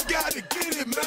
gotta get it, man.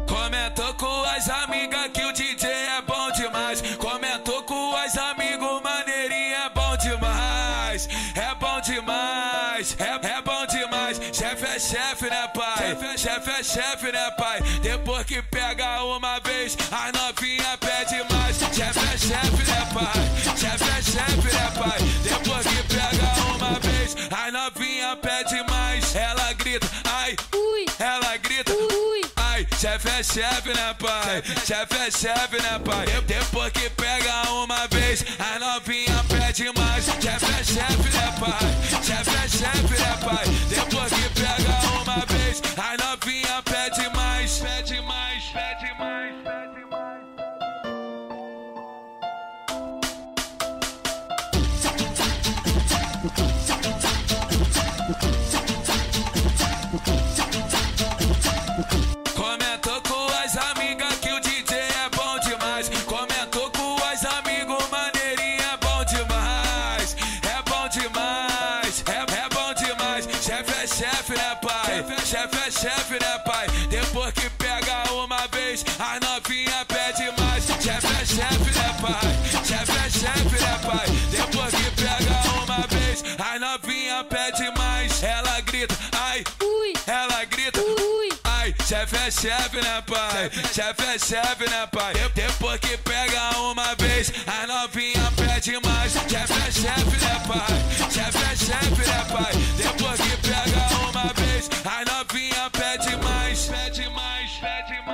Comentou com as amigas que o DJ é bom demais. Comentou com as amigos, maneirinho é bom demais. É bom demais, é bom demais. Chefe é chefe, né, pai? Chefe é chefe, né, pai? Depois que pega uma vez, as novinha pede mais. Chefe é chefe, né, pai? Chefe é chefe, né, pai? Depois que pega uma vez, as novinha pede mais. Ela grita, ai, ui. Ela grita, ui. Chefe é chefe, né, pai? Chefe é chefe, né, pai? Depois que pega uma vez, a novinha pede mais. Chefe é chefe, né, pai? Chefe é chefe, né, pai? Depois que pega uma vez, a novinha pede mais. Pede mais, pede mais, pede mais. Comentou com as amigas que o DJ é bom demais. Comentou com as amigos, maneirinho é bom demais. É bom demais, é bom demais. Chefe é chefe, né, pai? Chefe é chefe, né, pai? Depois que pega uma vez, a novinha pede mais. Chefe é chefe, né, pai? Chefe é chefe, né, pai? Depois que pega uma vez, a novinha pede mais. Ela grita, ai, ui. Ela grita, ui. Chefe é chefe, né, pai? Chefe é chefe, né, pai? Depois que pega uma vez, a novinha pede mais. Chefe é chefe, né, pai? Chefe é chefe, né, pai? Depois que pega uma vez, a novinha pede mais. Pede mais, pede mais.